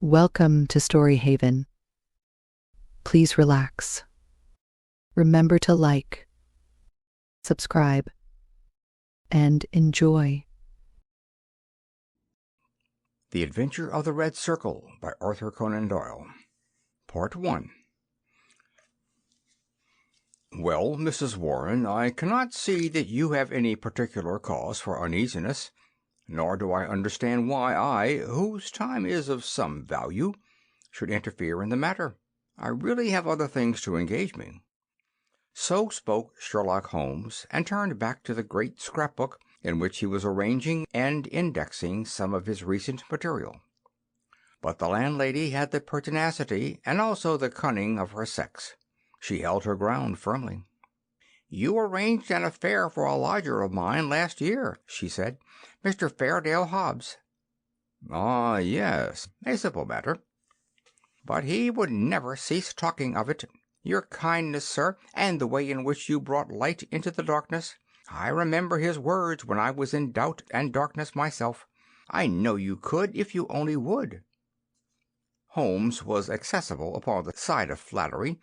Welcome to Story Haven. Please relax. Remember to like, subscribe, and enjoy. The Adventure of the Red Circle by Arthur Conan Doyle. Part 1. Well, Mrs. Warren, I cannot see that you have any particular cause for uneasiness, nor do I understand why I, whose time is of some value, should interfere in the matter. I really have other things to engage me. So spoke Sherlock Holmes, and turned back to the great scrapbook in which he was arranging and indexing some of his recent material. But the landlady had the pertinacity and also the cunning of her sex. She held her ground firmly. "You arranged an affair for a lodger of mine last year," she said, "Mr. Fairdale Hobbs." "Ah, yes, a simple matter." "But he would never cease talking of it. Your kindness, sir, and the way in which you brought light into the darkness. I remember his words when I was in doubt and darkness myself. I know you could, if you only would." Holmes was accessible upon the side of flattery,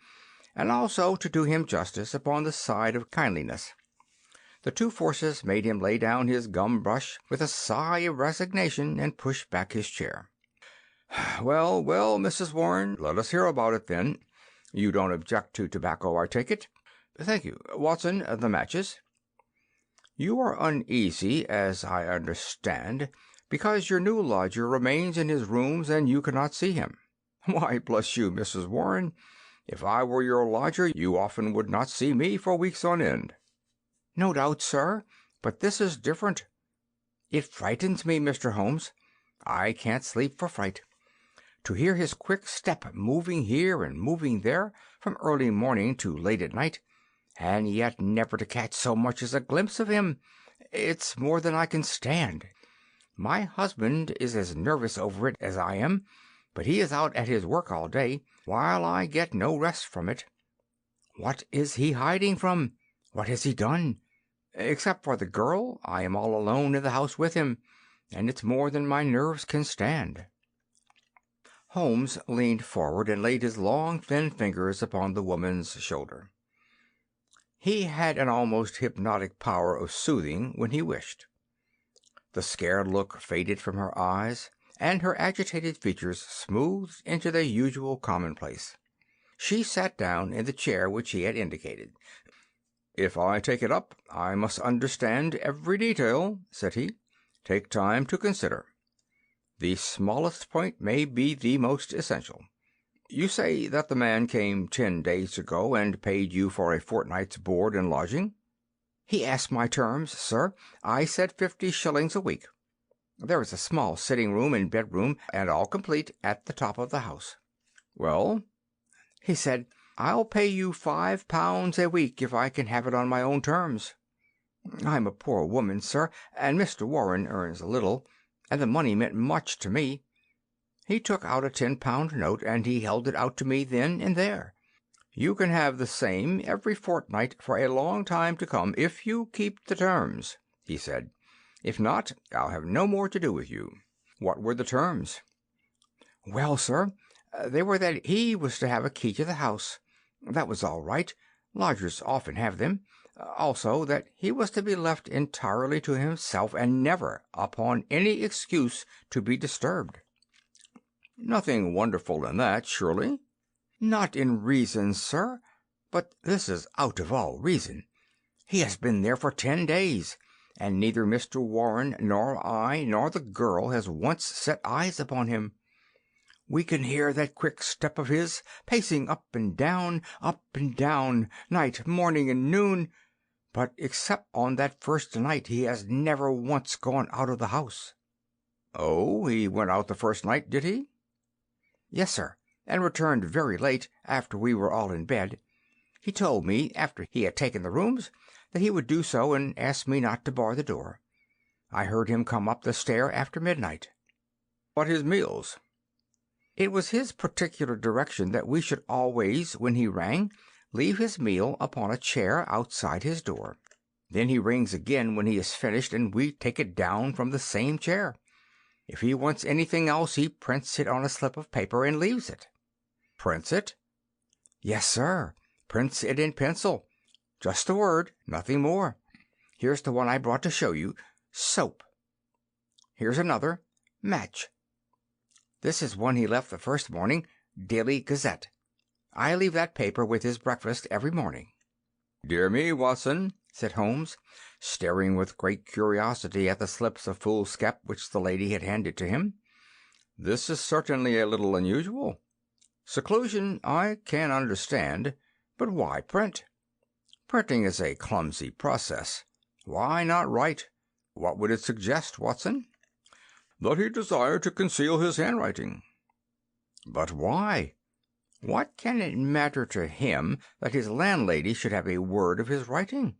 and also, to do him justice, upon the side of kindliness. The two forces made him lay down his gum brush with a sigh of resignation and push back his chair. "Well, well, Mrs. Warren, let us hear about it, then. You don't object to tobacco, I take it?" "Thank you. Watson, the matches." "You are uneasy, as I understand, because your new lodger remains in his rooms and you cannot see him. Why, bless you, Mrs. Warren, if I were your lodger you often would not see me for weeks on end." "No doubt, sir, but this is different. It frightens me, Mr. Holmes. I can't sleep for fright. To hear his quick step moving here and moving there from early morning to late at night, and yet never to catch so much as a glimpse of him, it's more than I can stand. My husband is as nervous over it as I am, but he is out at his work all day, while I get no rest from it. What is he hiding from? What has he done? Except for the girl, I am all alone in the house with him, and it's more than my nerves can stand." Holmes leaned forward and laid his long, thin fingers upon the woman's shoulder. He had an almost hypnotic power of soothing when he wished. The scared look faded from her eyes, and her agitated features smoothed into their usual commonplace. She sat down in the chair which he had indicated. "If I take it up, I must understand every detail," said he. "Take time to consider. The smallest point may be the most essential. You say that the man came 10 days ago and paid you for a fortnight's board and lodging?" "He asked my terms, sir. I said 50 shillings a week. There is a small sitting room and bedroom, and all complete, at the top of the house." "Well?" "He said, 'I'll pay you £5 a week if I can have it on my own terms.' I'm a poor woman, sir, and Mr. Warren earns little, and the money meant much to me. He took out a £10 note, and he held it out to me then and there. 'You can have the same every fortnight for a long time to come if you keep the terms,' he said. 'If not, I'll have no more to do with you.'" "What were the terms?" "Well, sir, they were that he was to have a key to the house. That was all right. Lodgers often have them. Also, that he was to be left entirely to himself, and never, upon any excuse, to be disturbed." "Nothing wonderful in that, surely?" "Not in reason, sir. But this is out of all reason. He has been there for 10 days, and neither Mr. Warren nor I nor the girl has once set eyes upon him. We can hear that quick step of his, pacing up and down, night, morning, and noon, but except on that first night he has never once gone out of the house." "Oh, he went out the first night, did he?" "Yes, sir, and returned very late, after we were all in bed. He told me, after he had taken the rooms, that he would do so, and asked me not to bar the door. I heard him come up the stair after midnight." "But his meals?" "It was his particular direction that we should always, when he rang, leave his meal upon a chair outside his door. Then he rings again when he has finished, and we take it down from the same chair. If he wants anything else, he prints it on a slip of paper and leaves it." "Prints it?" "Yes, sir. Prints it in pencil. Just a word, nothing more. Here's the one I brought to show you. Soap. Here's another. Match. This is one he left the first morning. Daily Gazette. I leave that paper with his breakfast every morning." "Dear me, Watson," said Holmes, staring with great curiosity at the slips of foolscap which the lady had handed to him, "this is certainly a little unusual. Seclusion I can understand, but why print? Printing is a clumsy process. Why not write? What would it suggest, Watson?" "That he desired to conceal his handwriting." "But why? What can it matter to him that his landlady should have a word of his writing?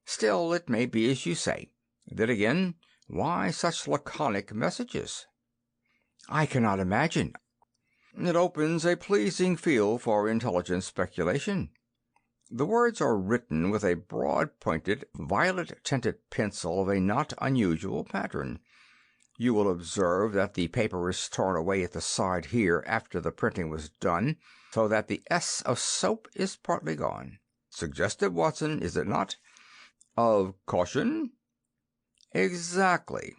Still, it may be as you say. Then again, why such laconic messages?" "I cannot imagine." "It opens a pleasing field for intelligent speculation. The words are written with a broad-pointed, violet-tinted pencil of a not unusual pattern. You will observe that the paper is torn away at the side here after the printing was done, so that the S of soap is partly gone. Suggestive, Watson, is it not?" "Of caution?" "Exactly.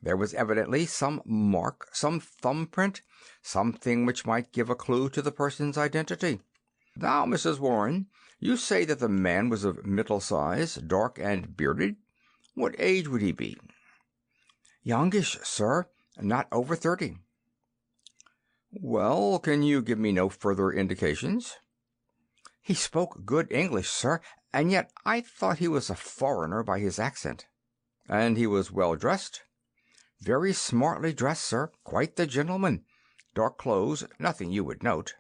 There was evidently some mark, some thumbprint, something which might give a clue to the person's identity. Now, Mrs. Warren, you say that the man was of middle size, dark and bearded. What age would he be?" "Youngish, sir. Not over 30. "Well, can you give me no further indications?" "He spoke good English, sir, and yet I thought he was a foreigner by his accent." "And he was well dressed?" "Very smartly dressed, sir. Quite the gentleman. Dark clothes, nothing you would note."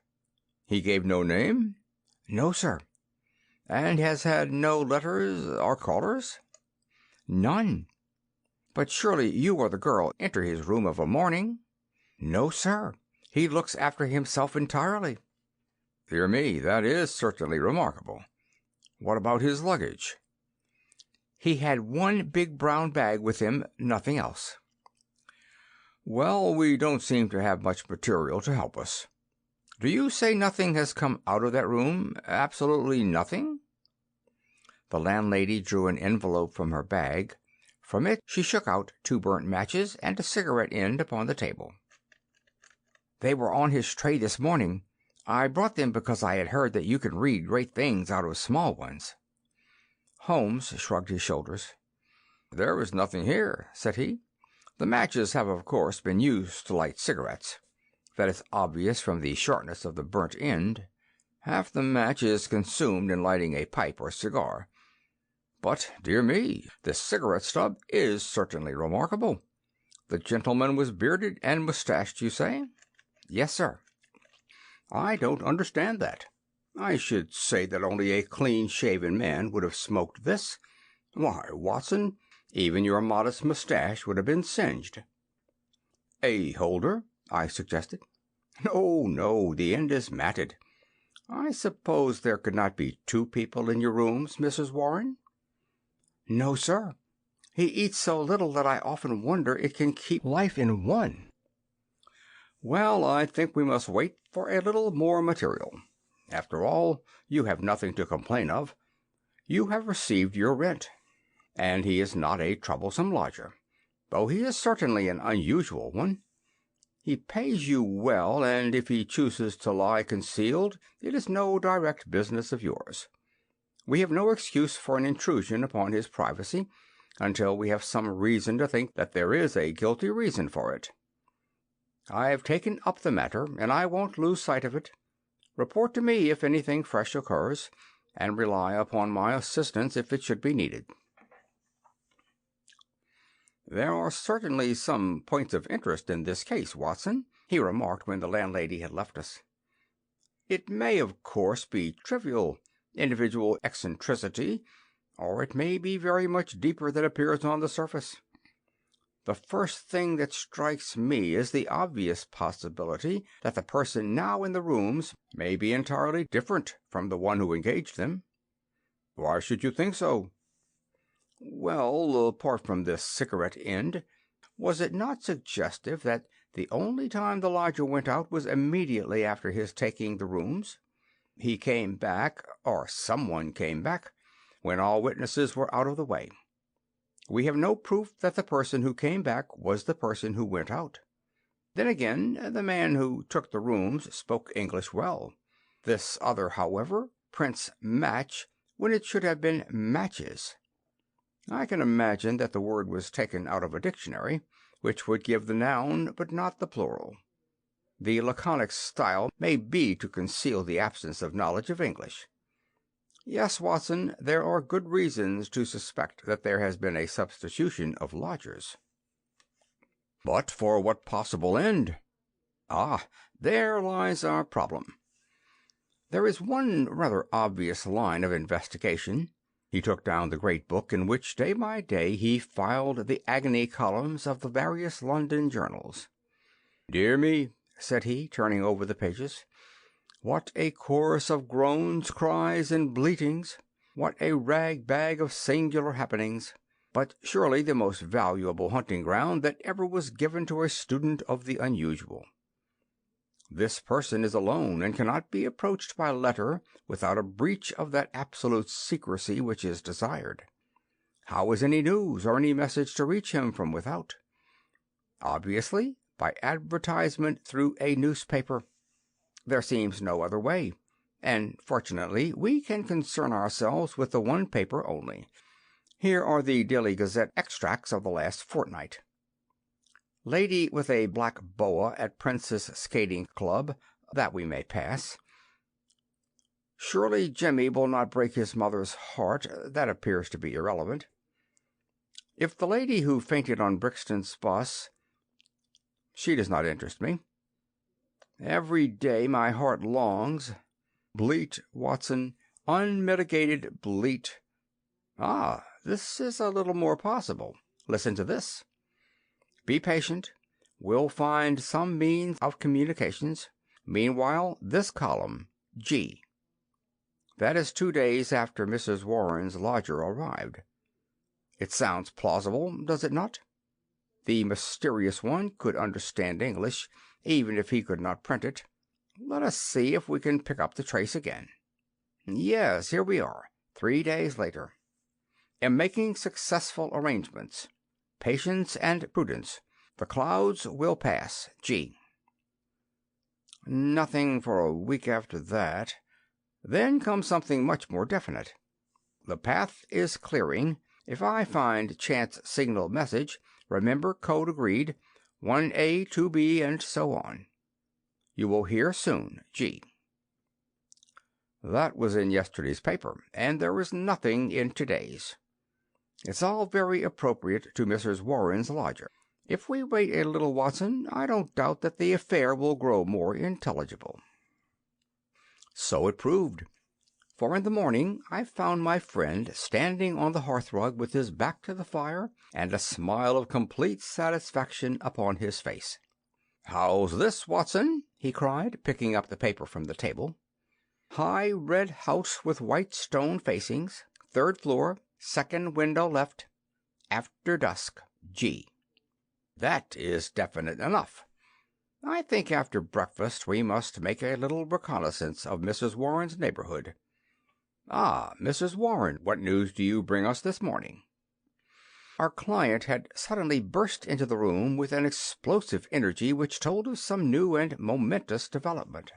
"He gave no name?" "No, sir." "And has had no letters or callers?" "None." "But surely you or the girl enter his room of a morning?" "No, sir. He looks after himself entirely." "Dear me, that is certainly remarkable. What about his luggage?" "He had one big brown bag with him, nothing else." "Well, we don't seem to have much material to help us. Do you say nothing has come out of that room? Absolutely nothing?" The landlady drew an envelope from her bag. From it she shook out 2 burnt matches and a cigarette end upon the table. "They were on his tray this morning. I brought them because I had heard that you can read great things out of small ones." Holmes shrugged his shoulders. "There is nothing here," said he. "The matches have, of course, been used to light cigarettes. That is obvious from the shortness of the burnt end. Half the match is consumed in lighting a pipe or cigar. But, dear me, this cigarette stub is certainly remarkable. The gentleman was bearded and mustached, you say?" "Yes, sir." "I don't understand that. I should say that only a clean-shaven man would have smoked this. Why, Watson, even your modest mustache would have been singed." "A holder?" I suggested. "No, no, the end is matted. I suppose there could not be 2 people in your rooms, Mrs. Warren?" "No, sir. He eats so little that I often wonder it can keep life in one." "Well, I think we must wait for a little more material. After all, you have nothing to complain of. You have received your rent. And he is not a troublesome lodger, though he is certainly an unusual one. He pays you well, and if he chooses to lie concealed, it is no direct business of yours. We have no excuse for an intrusion upon his privacy until we have some reason to think that there is a guilty reason for it. I have taken up the matter, and I won't lose sight of it. Report to me if anything fresh occurs, and rely upon my assistance if it should be needed." "There are certainly some points of interest in this case, Watson," he remarked when the landlady had left us. "It may, of course, be trivial, individual eccentricity, or it may be very much deeper than appears on the surface. The first thing that strikes me is the obvious possibility that the person now in the rooms may be entirely different from the one who engaged them." "Why should you think so?" "Well, apart from this cigarette end, Was it not suggestive that the only time the lodger went out was immediately after his taking the rooms? He came back, or someone came back, when all witnesses were out of the way. We have no proof that the person who came back was the person who went out. Then again, the man who took the rooms spoke English well. This other, however, prints match when it should have been matches. I can imagine that the word was taken out of a dictionary, which would give the noun but not the plural. The laconic style may be to conceal the absence of knowledge of English. Yes, Watson, there are good reasons to suspect that there has been a substitution of lodgers. But for what possible end? Ah, there lies our problem. There is one rather obvious line of investigation. He took down the great book in which, day by day, he filed the agony columns of the various London journals. "Dear me," said he, turning over the pages, "what a chorus of groans, cries, and bleatings! What a rag-bag of singular happenings! But surely the most valuable hunting ground that ever was given to a student of the unusual. This person is alone and cannot be approached by letter without a breach of that absolute secrecy which is desired. How is any news or any message to reach him from without? Obviously, by advertisement through a newspaper. There seems no other way, and fortunately we can concern ourselves with the one paper only. Here are the Daily Gazette extracts of the last fortnight. Lady with a black boa at Prince's Skating Club. That we may pass. Surely Jimmy will not break his mother's heart. That appears to be irrelevant. If the lady who fainted on Brixton's bus, she does not interest me. Every day my heart longs. Bleat, Watson, unmitigated bleat. Ah, this is a little more possible. Listen to this. Be patient. We'll find some means of communications. Meanwhile, this column, G. That is 2 days after Mrs. Warren's lodger arrived. It sounds plausible, does it not? The mysterious one could understand English, even if he could not print it. Let us see if we can pick up the trace again. Yes, here we are, 3 days later. Am making successful arrangements. Patience and prudence. The clouds will pass. G. Nothing for a week after that. Then comes something much more definite. The path is clearing. If I find chance signal message, remember code agreed, 1A, 2B, and so on. You will hear soon. G. That was in yesterday's paper, and there is nothing in today's. It's all very appropriate to Mrs. Warren's lodger. If we wait a little, Watson, I don't doubt that the affair will grow more intelligible. So it proved, for in the morning I found my friend standing on the hearthrug with his back to the fire and a smile of complete satisfaction upon his face. "How's this, Watson?" he cried, picking up the paper from the table. "High red house with white stone facings, 3rd floor, 2nd window left. After dusk. G." That is definite enough. I think after breakfast we must make a little reconnaissance of Mrs. Warren's neighborhood. Ah, Mrs. Warren, what news do you bring us this morning? Our client had suddenly burst into the room with an explosive energy which told of some new and momentous development.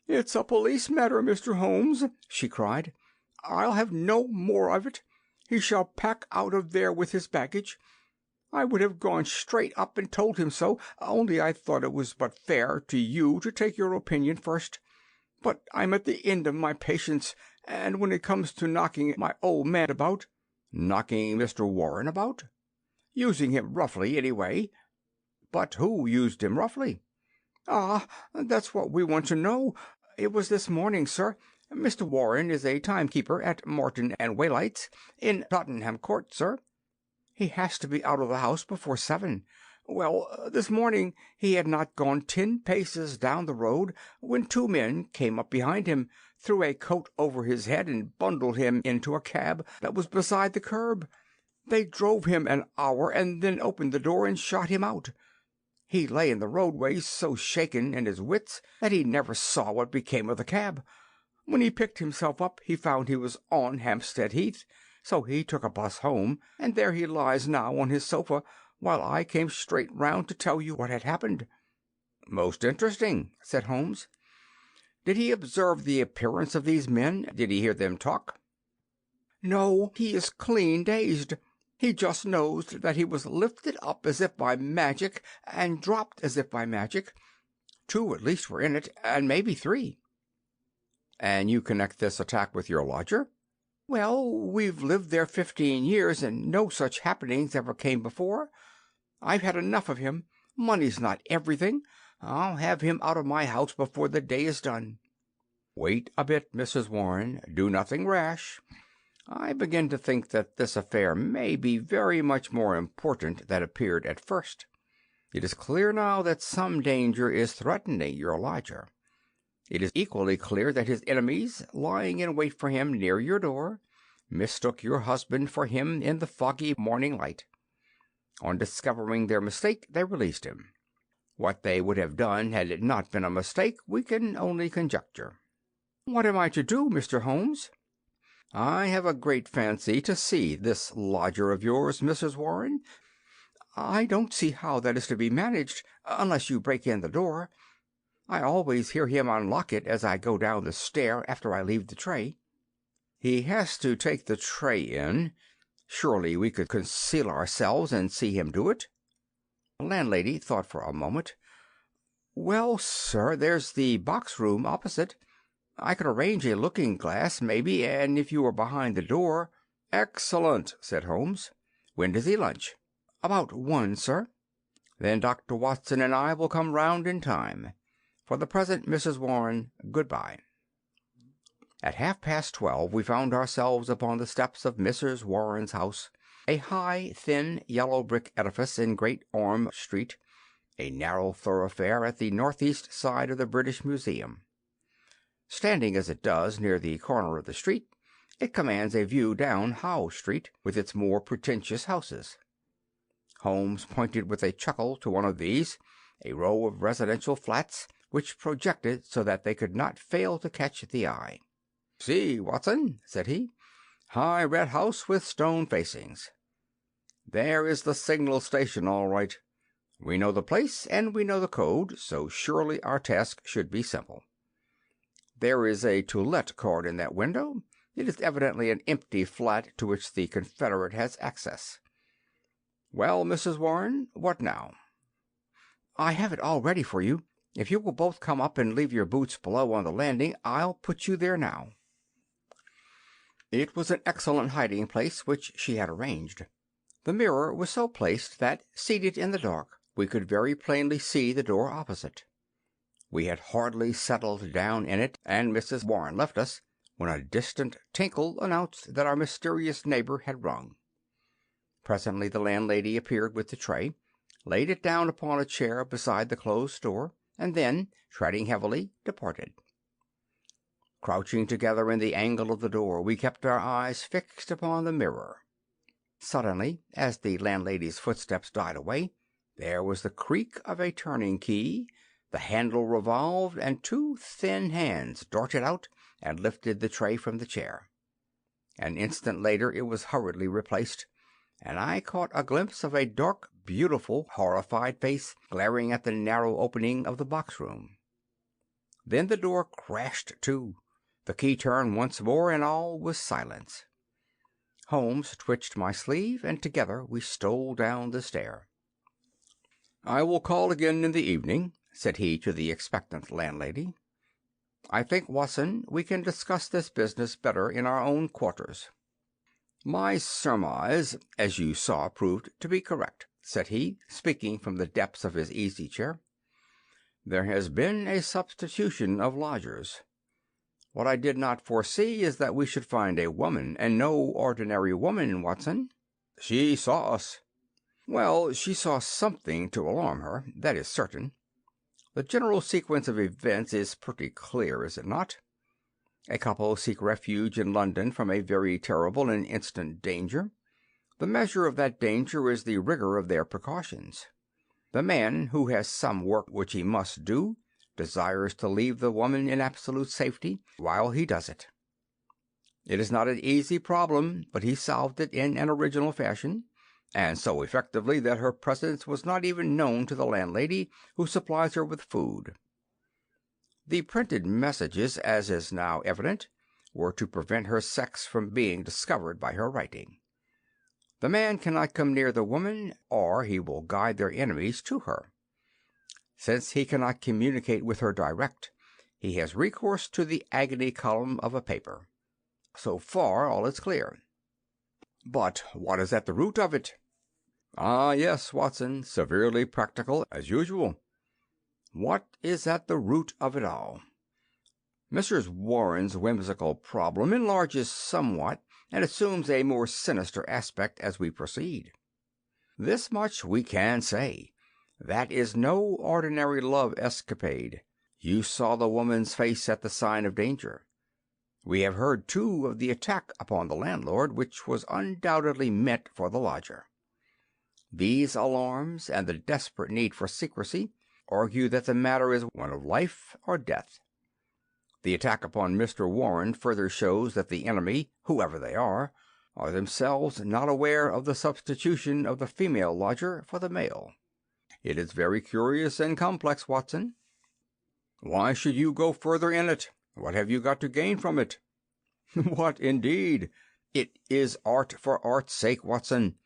"It's a police matter, Mr. Holmes," she cried. "I'll have no more of it. He shall pack out of there with his baggage. I would have gone straight up and told him so, only I thought it was but fair to you to take your opinion first. But I'm at the end of my patience, and when it comes to knocking my old man about—" "Knocking Mr. Warren about?" "Using him roughly, anyway." "But who used him roughly?" "Ah, that's what we want to know. It was this morning, sir. Mr. Warren is a timekeeper at Morton and Waylight's, in Tottenham Court, sir. He has to be out of the house before 7. Well, this morning he had not gone 10 paces down the road when 2 men came up behind him, threw a coat over his head, and bundled him into a cab that was beside the curb. They drove him an hour and then opened the door and shot him out. He lay in the roadway so shaken in his wits that he never saw what became of the cab. When he picked himself up he found he was on Hampstead Heath, so he took a bus home, and there he lies now on his sofa, while I came straight round to tell you what had happened." "Most interesting," said Holmes. "Did he observe the appearance of these men? Did he hear them talk?" "No, he is clean dazed. He just knows that he was lifted up as if by magic, and dropped as if by magic. 2 at least were in it, and maybe 3. "And you connect this attack with your lodger?" "Well, we've lived there 15 years, and no such happenings ever came before. I've had enough of him. Money's not everything. I'll have him out of my house before the day is done." "Wait a bit, Mrs. Warren. Do nothing rash. I begin to think that this affair may be very much more important than appeared at first. It is clear now that some danger is threatening your lodger. It is equally clear that his enemies, lying in wait for him near your door, mistook your husband for him in the foggy morning light. On discovering their mistake, they released him. What they would have done had it not been a mistake, we can only conjecture." "What am I to do, Mr. Holmes?" "I have a great fancy to see this lodger of yours, Mrs. Warren." "I don't see how that is to be managed, unless you break in the door. I always hear him unlock it as I go down the stair after I leave the tray." "He has to take the tray in. Surely we could conceal ourselves and see him do it?" The landlady thought for a moment. "Well, sir, there's the box room opposite. I could arrange a looking-glass, maybe, and if you were behind the door—" "Excellent," said Holmes. "When does he lunch?" "About 1, sir." "Then Dr. Watson and I will come round in time. For the present, Mrs. Warren, good-bye." At 12:30 we found ourselves upon the steps of Mrs. Warren's house, a high, thin, yellow brick edifice in Great Orme Street, a narrow thoroughfare at the northeast side of the British Museum. Standing as it does near the corner of the street, it commands a view down Howe Street, with its more pretentious houses. Holmes pointed with a chuckle to one of these, a row of residential flats, which projected so that they could not fail to catch the eye. "See, Watson," said he, "high red house with stone facings. There is the signal station, all right. We know the place and we know the code, so surely our task should be simple. There is a To Let card in that window. It is evidently an empty flat to which the confederate has access. Well, Mrs. Warren, what now?" "I have it all ready for you. If you will both come up and leave your boots below on the landing, I'll put you there now." It was an excellent hiding place which she had arranged. The mirror was so placed that, seated in the dark, we could very plainly see the door opposite. We had hardly settled down in it, and Mrs. Warren left us, when a distant tinkle announced that our mysterious neighbor had rung. Presently the landlady appeared with the tray, laid it down upon a chair beside the closed door, and then, treading heavily, departed. Crouching together in the angle of the door, we kept our eyes fixed upon the mirror. Suddenly, as the landlady's footsteps died away, there was the creak of a turning key, the handle revolved, and 2 thin hands darted out and lifted the tray from the chair. An instant later it was hurriedly replaced, and I caught a glimpse of a dark, beautiful, horrified face glaring at the narrow opening of the box-room. Then the door crashed to, the key turned once more, and all was silence. Holmes twitched my sleeve, and together we stole down the stair. "I will call again in the evening," said he to the expectant landlady. "I think, Watson, we can discuss this business better in our own quarters." "My surmise, as you saw, proved to be correct," said he, speaking from the depths of his easy-chair. "There has been a substitution of lodgers. What I did not foresee is that we should find a woman, and no ordinary woman, Watson." "She saw us." "Well, she saw something to alarm her, that is certain. The general sequence of events is pretty clear, is it not? A couple seek refuge in London from a very terrible and instant danger. The measure of that danger is the rigor of their precautions. The man who has some work which he must do desires to leave the woman in absolute safety while he does it. It is not an easy problem, but he solved it in an original fashion, and so effectively that her presence was not even known to the landlady who supplies her with food. The printed messages, as is now evident, were to prevent her sex from being discovered by her writing. The man cannot come near the woman, or he will guide their enemies to her. Since he cannot communicate with her direct, he has recourse to the agony column of a paper. So far, all is clear. But what is at the root of it? Ah, yes, Watson, severely practical, as usual. What is at the root of it all? Mrs. Warren's whimsical problem enlarges somewhat and assumes a more sinister aspect as we proceed. This much we can say. That is no ordinary love escapade. You saw the woman's face at the sign of danger. We have heard, too, of the attack upon the landlord, which was undoubtedly meant for the lodger. These alarms, and the desperate need for secrecy, argue that the matter is one of life or death. The attack upon Mr. Warren further shows that the enemy, whoever they are themselves not aware of the substitution of the female lodger for the male. It is very curious and complex, Watson. Why should you go further in it? What have you got to gain from it? What, indeed? It is art for art's sake, Watson.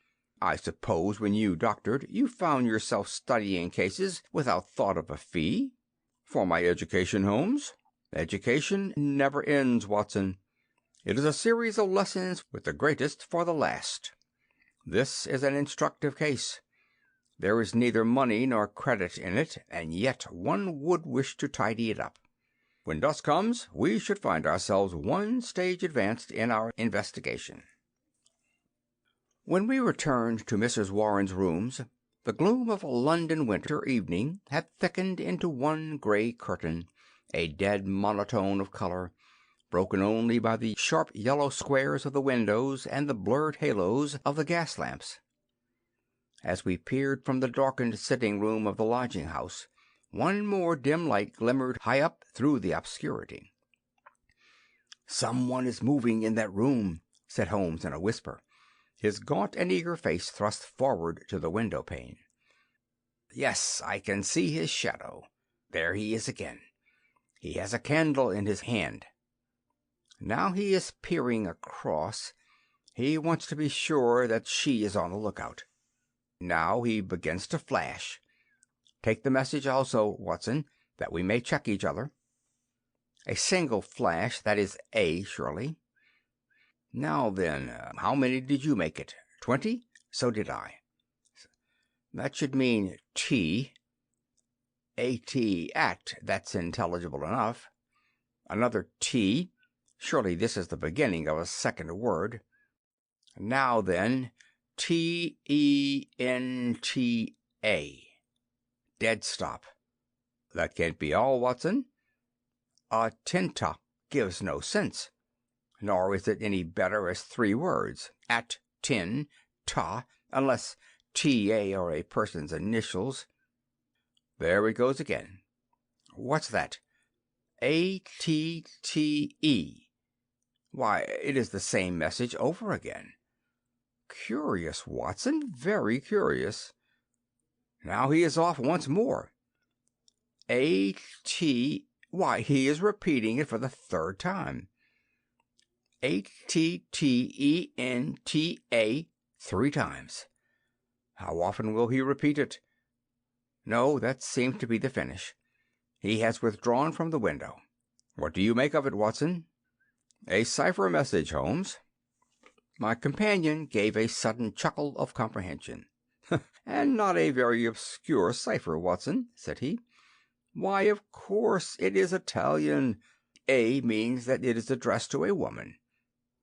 I suppose when you doctored, you found yourself studying cases without thought of a fee? For my education, Holmes? Education never ends, Watson. It is a series of lessons with the greatest for the last. This is an instructive case. There is neither money nor credit in it, and yet one would wish to tidy it up. When dusk comes, we should find ourselves one stage advanced in our investigation. When we returned to Mrs. Warren's rooms, the gloom of a London winter evening had thickened into one gray curtain, a dead monotone of color, broken only by the sharp yellow squares of the windows and the blurred halos of the gas lamps. As we peered from the darkened sitting-room of the lodging-house, one more dim light glimmered high up through the obscurity. "Someone is moving in that room," said Holmes in a whisper, his gaunt and eager face thrust forward to the window-pane. "Yes, I can see his shadow. There he is again. He has a candle in his hand. Now he is peering across. He wants to be sure that she is on the lookout. Now he begins to flash. Take the message also, Watson, that we may check each other. A single flash, that is A, surely. Now then, how many did you make it? 20? So did I. That should mean T. A-T, at, that's intelligible enough. Another T. Surely this is the beginning of a second word. Now then, T-E-N-T-A. Dead stop. That can't be all, Watson. A tinta gives no sense, nor is it any better as 3 words. At, tin, ta, unless T-A are a person's initials. There it goes again. What's that? A-T-T-E. Why, it is the same message over again. Curious, Watson, very curious. Now he is off once more. A-T... Why, he is repeating it for the 3rd time. A-T-T-E-N-T-A 3 times. How often will he repeat it? No, that seems to be the finish. He has withdrawn from the window. What do you make of it, Watson? A cipher message, Holmes. My companion gave a sudden chuckle of comprehension. And not a very obscure cipher, Watson, said he. Why, of course, it is Italian. A means that it is addressed to a woman.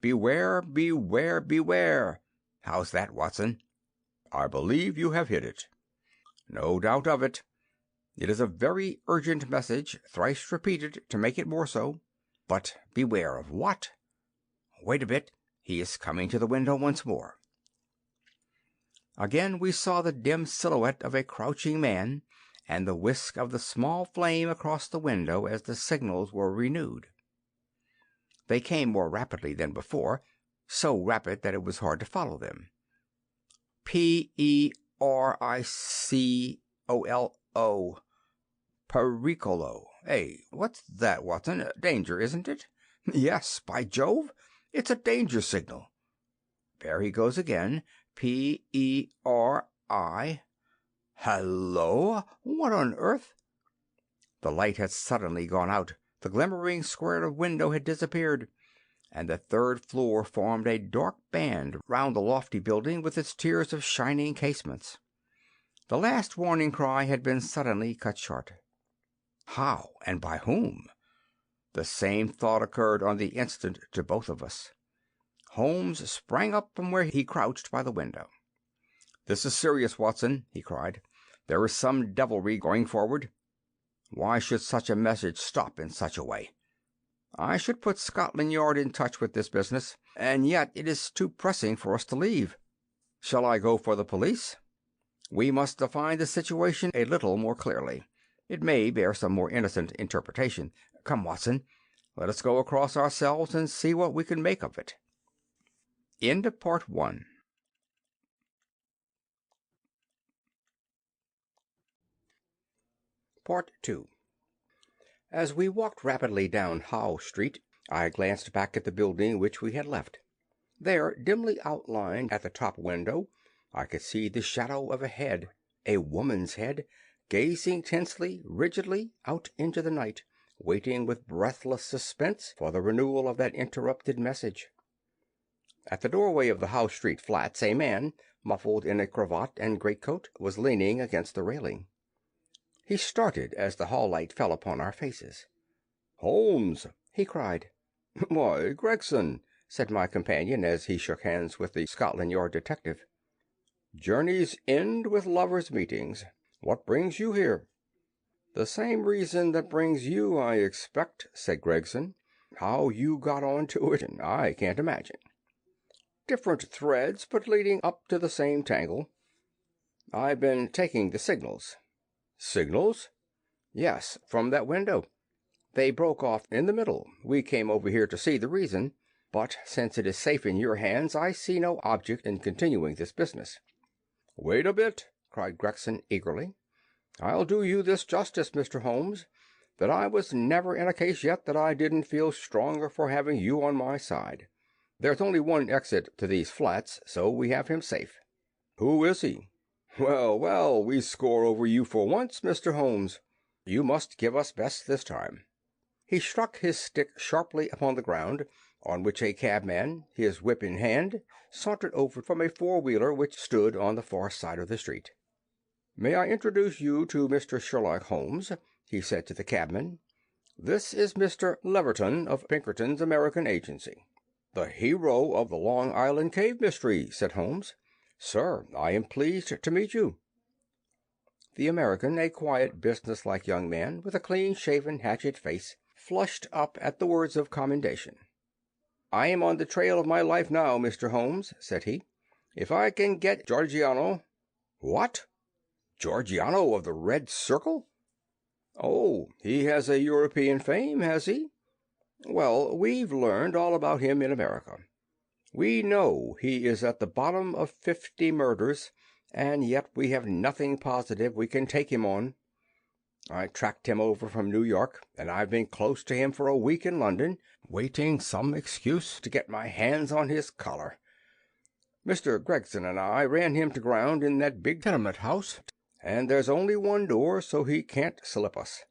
Beware, beware, beware. How's that, Watson? I believe you have hit it. No doubt of it. It is a very urgent message, thrice repeated to make it more so. But beware of what? Wait a bit. He is coming to the window once more. Again we saw the dim silhouette of a crouching man and the whisk of the small flame across the window as the signals were renewed. They came more rapidly than before, so rapid that it was hard to follow them. Pericolo. Pericolo. Hey, what's that, Watson? Danger, isn't it? Yes, by Jove, it's a danger signal. There he goes again. P-E-R-I. Hello? What on earth? The light had suddenly gone out. The glimmering square of window had disappeared, and the third floor formed a dark band round the lofty building with its tiers of shining casements. The last warning cry had been suddenly cut short. How, and by whom? The same thought occurred on the instant to both of us. Holmes sprang up from where he crouched by the window. "This is serious, Watson," he cried. "There is some devilry going forward. Why should such a message stop in such a way? I should put Scotland Yard in touch with this business, and yet it is too pressing for us to leave. Shall I go for the police? We must define the situation a little more clearly. It may bear some more innocent interpretation. Come, Watson, let us go across ourselves and see what we can make of it." End of Part 1. Part 2. As we walked rapidly down Howe Street, I glanced back at the building which we had left. There, dimly outlined at the top window, I could see the shadow of a head, a woman's head, gazing tensely, rigidly, out into the night, waiting with breathless suspense for the renewal of that interrupted message. At the doorway of the Howe Street flats a man, muffled in a cravat and greatcoat, was leaning against the railing. He started as the hall light fell upon our faces. "Holmes!" he cried. "Why, Gregson!" said my companion as he shook hands with the Scotland Yard detective. "Journeys end with lovers' meetings. What brings you here?" "The same reason that brings you, I expect," said Gregson. "How you got on to it, I can't imagine. Different threads, but leading up to the same tangle. I've been taking the signals." "Signals?" "Yes, from that window. They broke off in the middle. We came over here to see the reason, but since it is safe in your hands, I see no object in continuing this business." "Wait a bit," cried Gregson eagerly. "I'll do you this justice, Mr. Holmes, that I was never in a case yet that I didn't feel stronger for having you on my side. There's only one exit to these flats, so we have him safe." "Who is he?" "Well, well, we score over you for once, Mr. Holmes. You must give us best this time." He struck his stick sharply upon the ground, on which a cabman, his whip in hand, sauntered over from a four-wheeler which stood on the far side of the street. "May I introduce you to Mr. Sherlock Holmes?" he said to the cabman. "This is Mr. Leverton of Pinkerton's American Agency." "The hero of the Long Island cave mystery," said Holmes. "Sir, I am pleased to meet you." The American, a quiet, businesslike young man with a clean-shaven, hatchet face, flushed up at the words of commendation. "I am on the trail of my life now, Mr. Holmes," said he. "If I can get Gorgiano—" "What? Gorgiano of the Red Circle? Oh, he has a European fame, has he? Well, we've learned all about him in America. We know he is at the bottom of 50 murders, and yet we have nothing positive we can take him on. I tracked him over from New York, and I've been close to him for a week in London, waiting some excuse to get my hands on his collar. Mr. Gregson and I ran him to ground in that big tenement house, and there's only one door, so he can't slip us.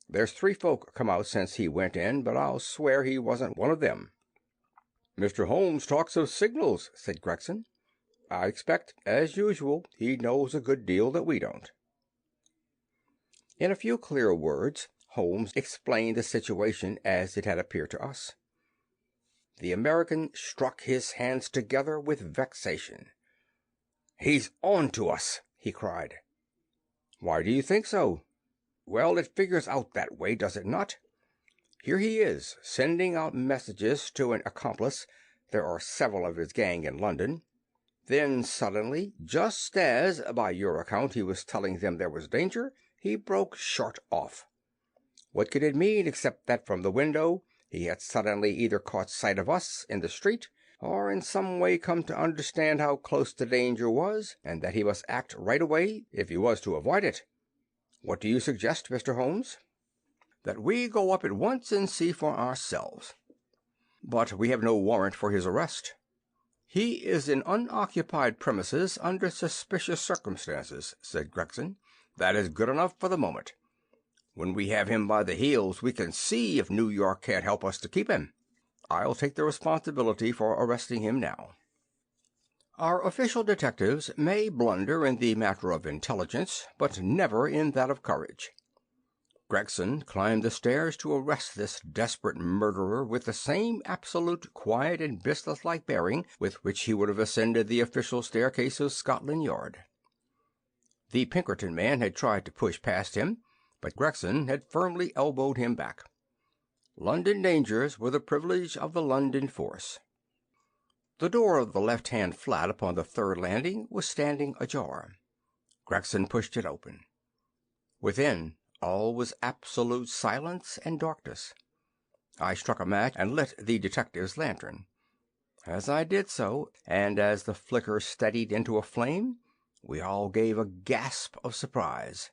There's 3 folk come out since he went in, but I'll swear he wasn't one of them." "Mr. Holmes talks of signals," said Gregson. "I expect, as usual, he knows a good deal that we don't." In a few clear words, Holmes explained the situation as it had appeared to us. The American struck his hands together with vexation. "He's on to us!" he cried. "Why do you think so?" "Well, it figures out that way, does it not? Here he is, sending out messages to an accomplice. There are several of his gang in London. Then suddenly, just as, by your account, he was telling them there was danger, he broke short off. What could it mean except that from the window he had suddenly either caught sight of us in the street, or in some way come to understand how close the danger was, and that he must act right away if he was to avoid it? What do you suggest, Mr. Holmes?" "That we go up at once and see for ourselves." "But we have no warrant for his arrest." "He is in unoccupied premises under suspicious circumstances," said Gregson. "That is good enough for the moment. When we have him by the heels, we can see if New York can't help us to keep him. I'll take the responsibility for arresting him now." Our official detectives may blunder in the matter of intelligence, but never in that of courage. Gregson climbed the stairs to arrest this desperate murderer with the same absolute quiet and businesslike bearing with which he would have ascended the official staircase of Scotland Yard. The Pinkerton man had tried to push past him, but Gregson had firmly elbowed him back. London dangers were the privilege of the London force. The door of the left-hand flat upon the third landing was standing ajar. Gregson pushed it open. Within, all was absolute silence and darkness. I struck a match and lit the detective's lantern. As I did so, and as the flicker steadied into a flame, we all gave a gasp of surprise.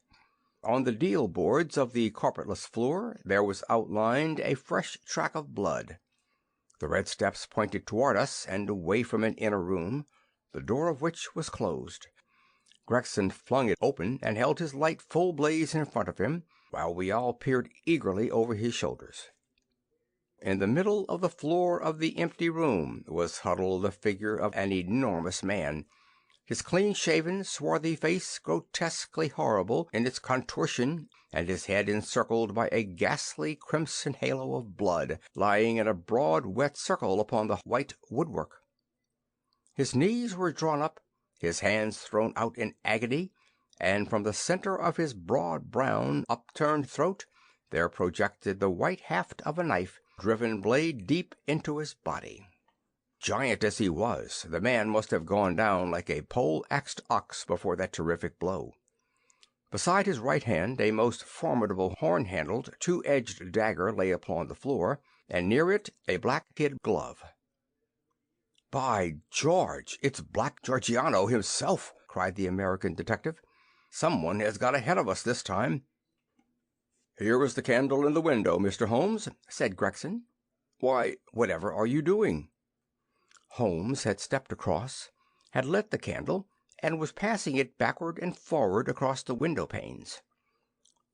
On the deal boards of the carpetless floor there was outlined a fresh track of blood. The red steps pointed toward us and away from an inner room, the door of which was closed. Gregson flung it open and held his light full blaze in front of him, while we all peered eagerly over his shoulders. In the middle of the floor of the empty room was huddled the figure of an enormous man, his clean-shaven, swarthy face grotesquely horrible in its contortion, and his head encircled by a ghastly crimson halo of blood, lying in a broad wet circle upon the white woodwork. His knees were drawn up, his hands thrown out in agony, and from the center of his broad, brown, upturned throat there projected the white haft of a knife, driven blade deep into his body. Giant as he was, the man must have gone down like a pole-axed ox before that terrific blow. Beside his right hand a most formidable horn-handled, two-edged dagger lay upon the floor, and near it a black kid glove. "By George, it's Black Gorgiano himself!" cried the American detective. "Someone has got ahead of us this time." "Here is the candle in the window, Mr. Holmes," said Gregson. "Why, whatever are you doing?" Holmes had stepped across, had lit the candle, and was passing it backward and forward across the window panes.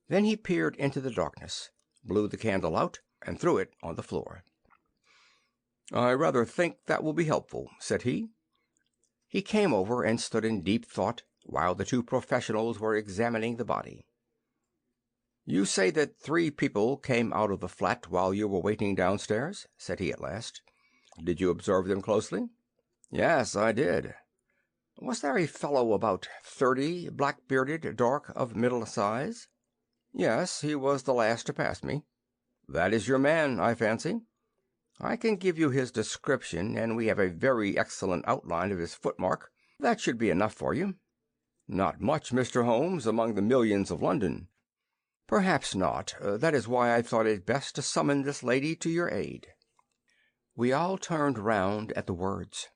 Then he peered into the darkness, blew the candle out, and threw it on the floor. "I rather think that will be helpful," said he. He came over and stood in deep thought while the two professionals were examining the body. "You say that 3 people came out of the flat while you were waiting downstairs?" said he at last. "Did you observe them closely?" "Yes, I did." "Was there a fellow about 30, black-bearded, dark, of middle size?" "Yes, he was the last to pass me." "That is your man, I fancy. I can give you his description, and we have a very excellent outline of his footmark. That should be enough for you." "Not much, Mr. Holmes, among the millions of London." "Perhaps not. That is why I thought it best to summon this lady to your aid." We all turned round at the words.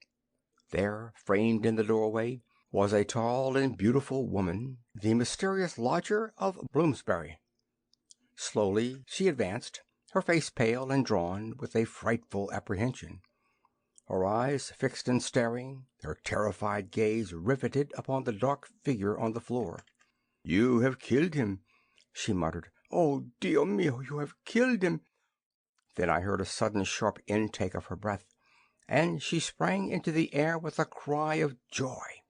There, framed in the doorway, was a tall and beautiful woman, the mysterious lodger of Bloomsbury. Slowly she advanced, her face pale and drawn with a frightful apprehension, her eyes fixed and staring, her terrified gaze riveted upon the dark figure on the floor. "You have killed him," she muttered. "Oh, Dio mio, you have killed him." Then I heard a sudden sharp intake of her breath, and she sprang into the air with a cry of joy.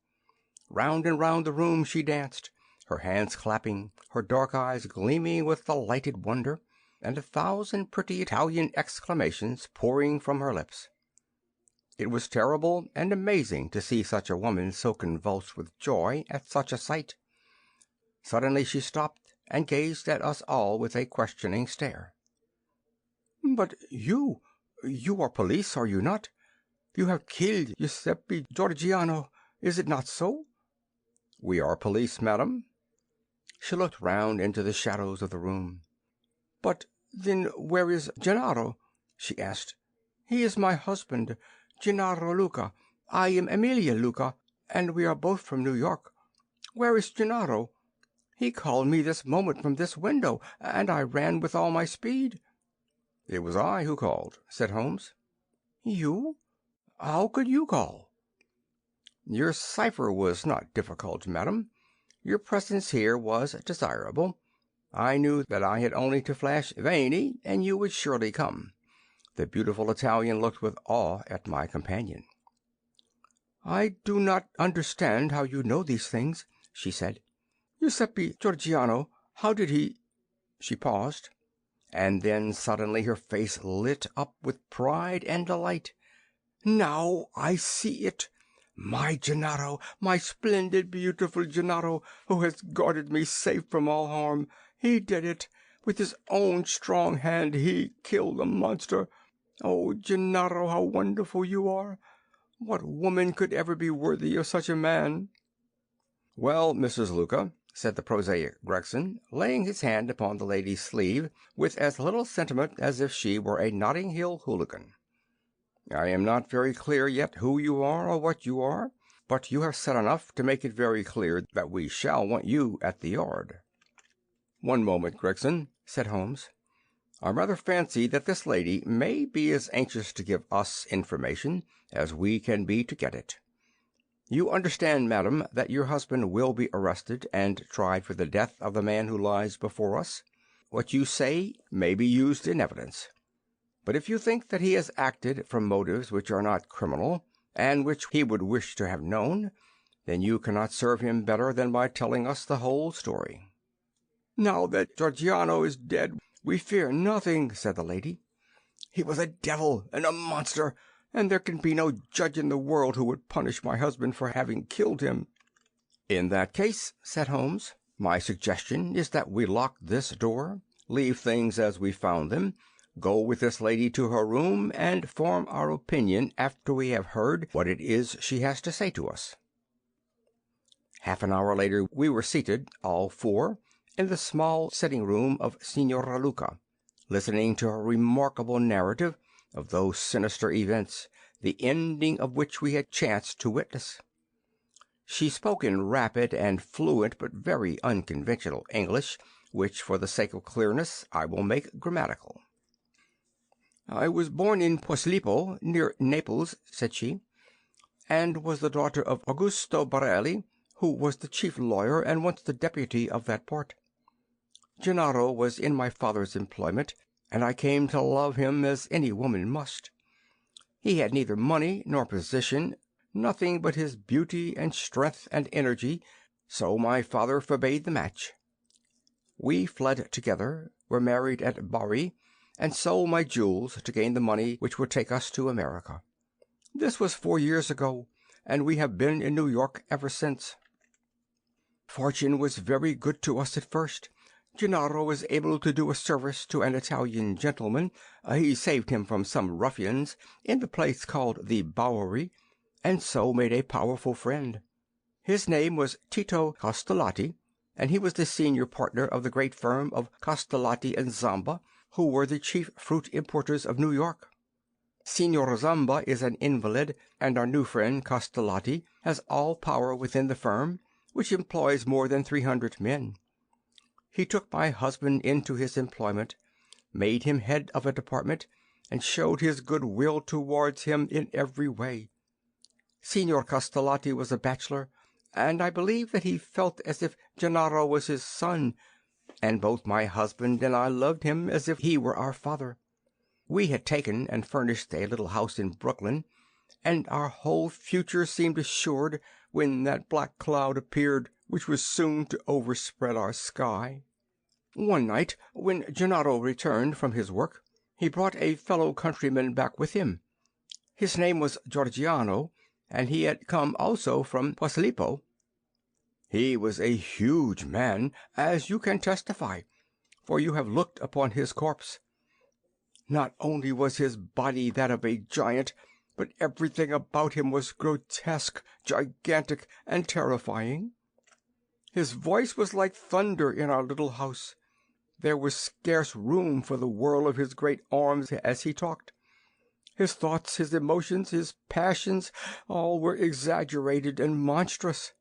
Round and round the room she danced, her hands clapping, her dark eyes gleaming with delighted wonder, and 1,000 pretty Italian exclamations pouring from her lips. It was terrible and amazing to see such a woman so convulsed with joy at such a sight. Suddenly she stopped and gazed at us all with a questioning stare. "But you are police, are you not? You have killed Giuseppe Gorgiano. Is it not so?" "We are police, madam." She looked round into the shadows of the room. "But then where is Gennaro?" she asked. "He is my husband, Gennaro Lucca. I am Emilia Lucca, and we are both from New York. Where is Gennaro? He called me this moment from this window, and I ran with all my speed." "It was I who called," said Holmes. "You? How could you call?" "Your cipher was not difficult, madam. Your presence here was desirable. I knew that I had only to flash 'Veni,' and you would surely come." The beautiful Italian looked with awe at my companion. "I do not understand how you know these things," she said. "Giuseppe Gorgiano, how did he—" She paused, and then suddenly her face lit up with pride and delight. "Now I see it! My Gennaro, my splendid, beautiful Gennaro, who has guarded me safe from all harm. He did it. With his own strong hand he killed the monster. Oh, Gennaro, how wonderful you are! What woman could ever be worthy of such a man?" "Well, Mrs. Lucca," said the prosaic Gregson, laying his hand upon the lady's sleeve with as little sentiment as if she were a Notting Hill hooligan, "I am not very clear yet who you are or what you are, but you have said enough to make it very clear that we shall want you at the Yard." "One moment, Gregson," said Holmes. "I rather fancy that this lady may be as anxious to give us information as we can be to get it. You understand, madam, that your husband will be arrested and tried for the death of the man who lies before us. What you say may be used in evidence. But if you think that he has acted from motives which are not criminal, and which he would wish to have known, then you cannot serve him better than by telling us the whole story." "Now that Gorgiano is dead, we fear nothing," said the lady. "He was a devil and a monster, and there can be no judge in the world who would punish my husband for having killed him." "In that case," said Holmes, "my suggestion is that we lock this door, leave things as we found them, go with this lady to her room, and form our opinion after we have heard what it is she has to say to us." Half an hour later we were seated, all four, in the small sitting-room of Signora Lucca, listening to her remarkable narrative of those sinister events, the ending of which we had chanced to witness. She spoke in rapid and fluent but very unconventional English, which, for the sake of clearness, I will make grammatical. "I was born in Posillipo, near Naples," said she, "and was the daughter of Augusto Borelli, who was the chief lawyer and once the deputy of that port. Gennaro was in my father's employment, and I came to love him as any woman must. He had neither money nor position, nothing but his beauty and strength and energy, so my father forbade the match. We fled together, were married at Bari, and sold my jewels to gain the money which would take us to America. This was 4 years ago, and we have been in New York ever since. Fortune was very good to us at first. Gennaro was able to do a service to an Italian gentleman. He saved him from some ruffians in the place called the Bowery, and so made a powerful friend. His name was Tito Castellati, and he was the senior partner of the great firm of Castellati and Zamba, who were the chief fruit importers of New York. Signor Zamba is an invalid, and our new friend Castellati has all power within the firm, which employs more than 300 men. He took my husband into his employment, made him head of a department, and showed his good will towards him in every way. Signor Castellati was a bachelor, and I believe that he felt as if Gennaro was his son, and both my husband and I loved him as if he were our father. We had taken and furnished a little house in Brooklyn, and our whole future seemed assured when that black cloud appeared which was soon to overspread our sky. One night, when Gennaro returned from his work, he brought a fellow countryman back with him. His name was Gorgiano, and he had come also from Posillipo. He was a huge man, as you can testify, for you have looked upon his corpse. Not only was his body that of a giant, but everything about him was grotesque, gigantic, and terrifying. His voice was like thunder in our little house. There was scarce room for the whirl of his great arms as he talked. His thoughts, his emotions, his passions, all were exaggerated and monstrous.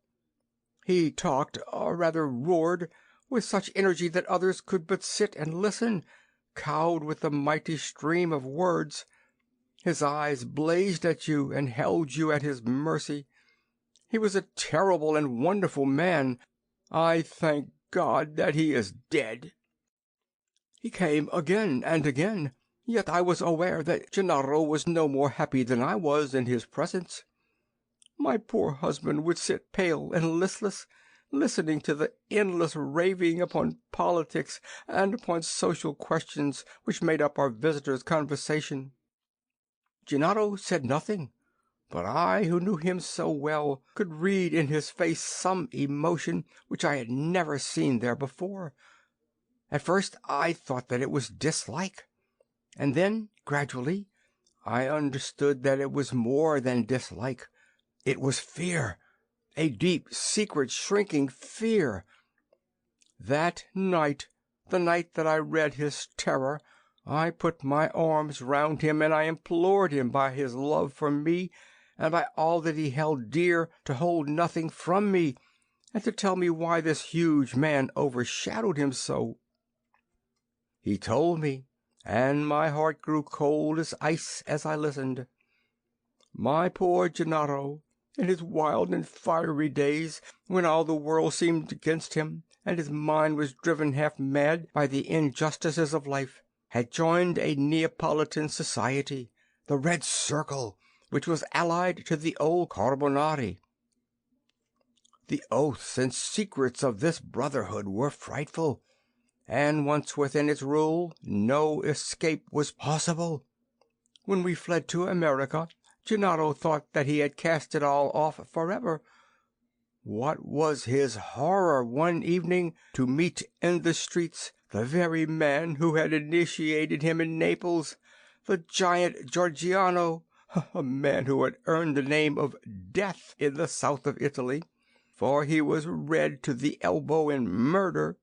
He talked, or rather roared, with such energy that others could but sit and listen, cowed with the mighty stream of words. His eyes blazed at you and held you at his mercy. He was a terrible and wonderful man. I thank God that he is dead. He came again and again, yet I was aware that Gennaro was no more happy than I was in his presence. My poor husband would sit pale and listless, listening to the endless raving upon politics and upon social questions which made up our visitor's conversation. Gennaro said nothing, but I, who knew him so well, could read in his face some emotion which I had never seen there before. At first I thought that it was dislike, and then, gradually, I understood that it was more than dislike. It was fear, a deep, secret, shrinking fear. That night, the night that I read his terror, I put my arms round him, and I implored him by his love for me and by all that he held dear to hold nothing from me, and to tell me why this huge man overshadowed him so. He told me, and my heart grew cold as ice as I listened. My poor Gennaro, in his wild and fiery days, when all the world seemed against him, and his mind was driven half mad by the injustices of life, had joined a Neapolitan society, the Red Circle, which was allied to the old Carbonari. The oaths and secrets of this brotherhood were frightful, and once within its rule, no escape was possible. When we fled to America, Gennaro thought that he had cast it all off forever. What was his horror one evening to meet in the streets the very man who had initiated him in Naples, the giant Gorgiano, a man who had earned the name of Death in the south of Italy, for he was red to the elbow in murder.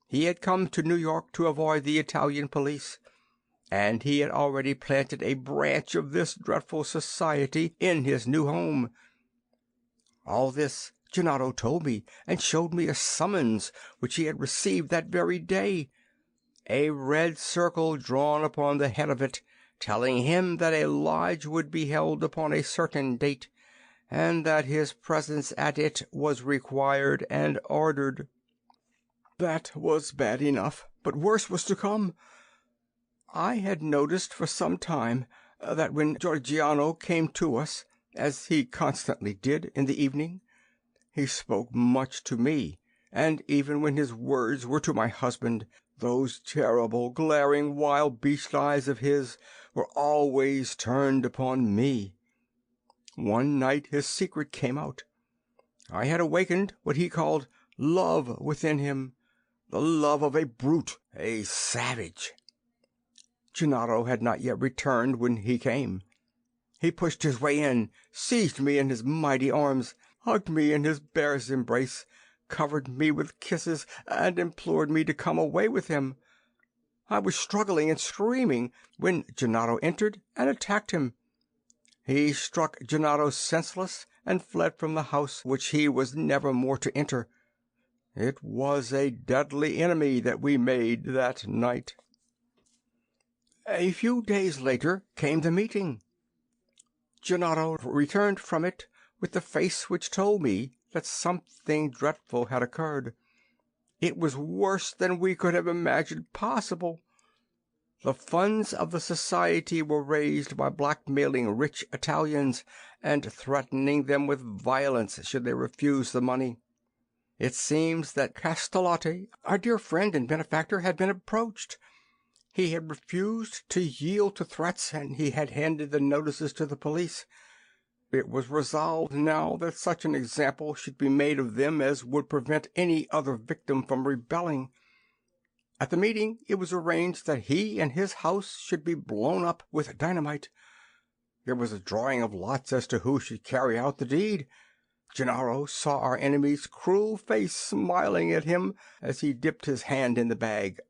He had come to New York to avoid the Italian police, and he had already planted a branch of this dreadful society in his new home. All this Gennaro told me, and showed me a summons which he had received that very day, a red circle drawn upon the head of it, telling him that a lodge would be held upon a certain date, and that his presence at it was required and ordered. That was bad enough, but worse was to come. I had noticed for some time that when Gorgiano came to us, as he constantly did in the evening, he spoke much to me, and even when his words were to my husband, those terrible, glaring, wild beast eyes of his were always turned upon me. One night his secret came out. I had awakened what he called love within him, the love of a brute, a savage. Gennaro had not yet returned when he came. He pushed his way in, seized me in his mighty arms, hugged me in his bear's embrace, covered me with kisses, and implored me to come away with him. I was struggling and screaming when Gennaro entered and attacked him. He struck Gennaro senseless and fled from the house which he was never more to enter. It was a deadly enemy that we made that night. A few days later came the meeting. Gennaro returned from it with the face which told me that something dreadful had occurred. It was worse than we could have imagined possible. The funds of the society were raised by blackmailing rich Italians and threatening them with violence should they refuse the money. It seems that Castellotti, our dear friend and benefactor, had been approached. He had refused to yield to threats, and he had handed the notices to the police. It was resolved now that such an example should be made of them as would prevent any other victim from rebelling. At the meeting it was arranged that he and his house should be blown up with dynamite. There was a drawing of lots as to who should carry out the deed. Gennaro saw our enemy's cruel face smiling at him as he dipped his hand in the bag.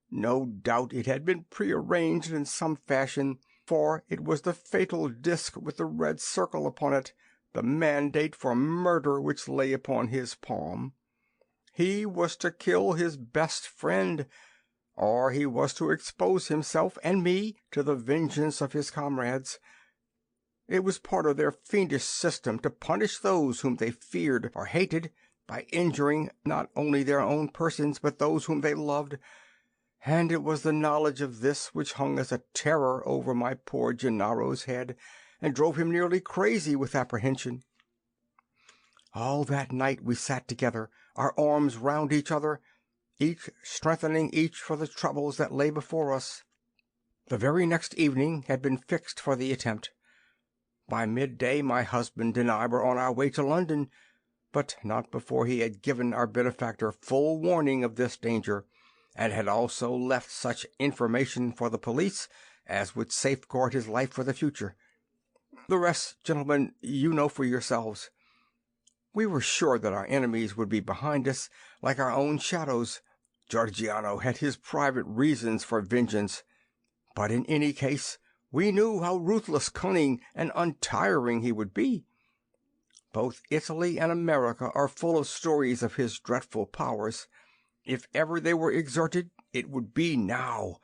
No doubt it had been prearranged in some fashion, for it was the fatal disc with the red circle upon it, the mandate for murder which lay upon his palm. He was to kill his best friend, or he was to expose himself and me to the vengeance of his comrades. It was part of their fiendish system to punish those whom they feared or hated by injuring not only their own persons but those whom they loved, and it was the knowledge of this which hung as a terror over my poor Gennaro's head and drove him nearly crazy with apprehension. All that night we sat together, our arms round each other, each strengthening each for the troubles that lay before us. The very next evening had been fixed for the attempt. By midday my husband and I were on our way to London, but not before he had given our benefactor full warning of this danger, and had also left such information for the police as would safeguard his life for the future. The rest, gentlemen, you know for yourselves. We were sure that our enemies would be behind us, like our own shadows. Gorgiano had his private reasons for vengeance, but in any case we knew how ruthless, cunning, and untiring he would be. Both Italy and America are full of stories of his dreadful powers. If ever they were exerted, it would be now.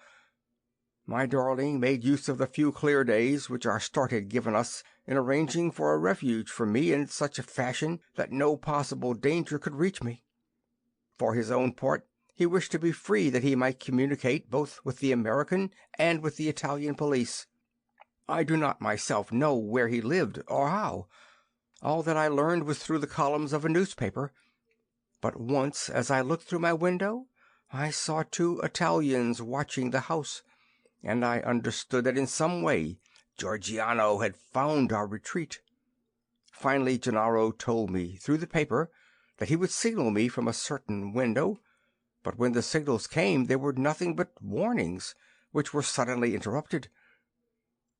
My darling made use of the few clear days which our start had given us in arranging for a refuge for me in such a fashion that no possible danger could reach me. For his own part, he wished to be free that he might communicate both with the American and with the Italian police. I do not myself know where he lived or how. All that I learned was through the columns of a newspaper. But once, as I looked through my window, I saw 2 Italians watching the house, and I understood that in some way Gorgiano had found our retreat. Finally Gennaro told me through the paper that he would signal me from a certain window, but when the signals came they were nothing but warnings, which were suddenly interrupted.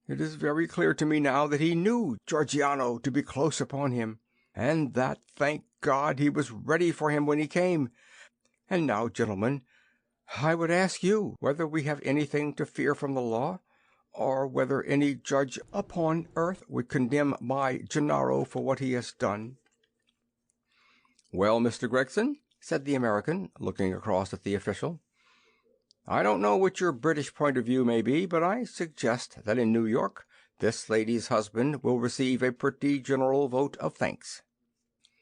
It is very clear to me now that he knew Gorgiano to be close upon him, and that, thank God, he was ready for him when he came. And now, gentlemen, I would ask you whether we have anything to fear from the law, or whether any judge upon earth would condemn my Gennaro for what he has done." "Well, Mr. Gregson," said the American, looking across at the official, "I don't know what your British point of view may be, but I suggest that in New York this lady's husband will receive a pretty general vote of thanks."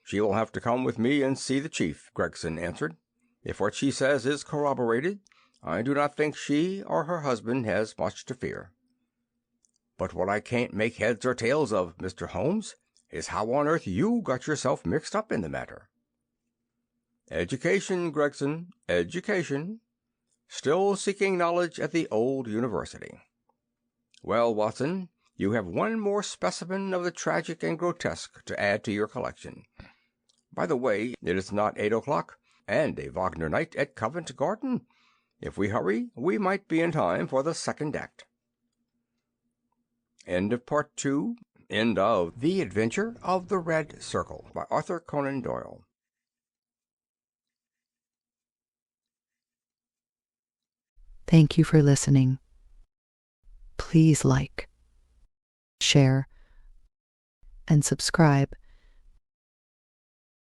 "She will have to come with me and see the chief," Gregson answered. "If what she says is corroborated, I do not think she or her husband has much to fear. But what I can't make heads or tails of, Mr. Holmes, is how on earth you got yourself mixed up in the matter." "Education, Gregson, education. Still seeking knowledge at the old university. Well, Watson, you have one more specimen of the tragic and grotesque to add to your collection. By the way, it is not 8 o'clock, and a Wagner night at Covent Garden. If we hurry, we might be in time for the second act." End of Part 2. End of The Adventure of the Red Circle by Arthur Conan Doyle. Thank you for listening. Please like, share, and subscribe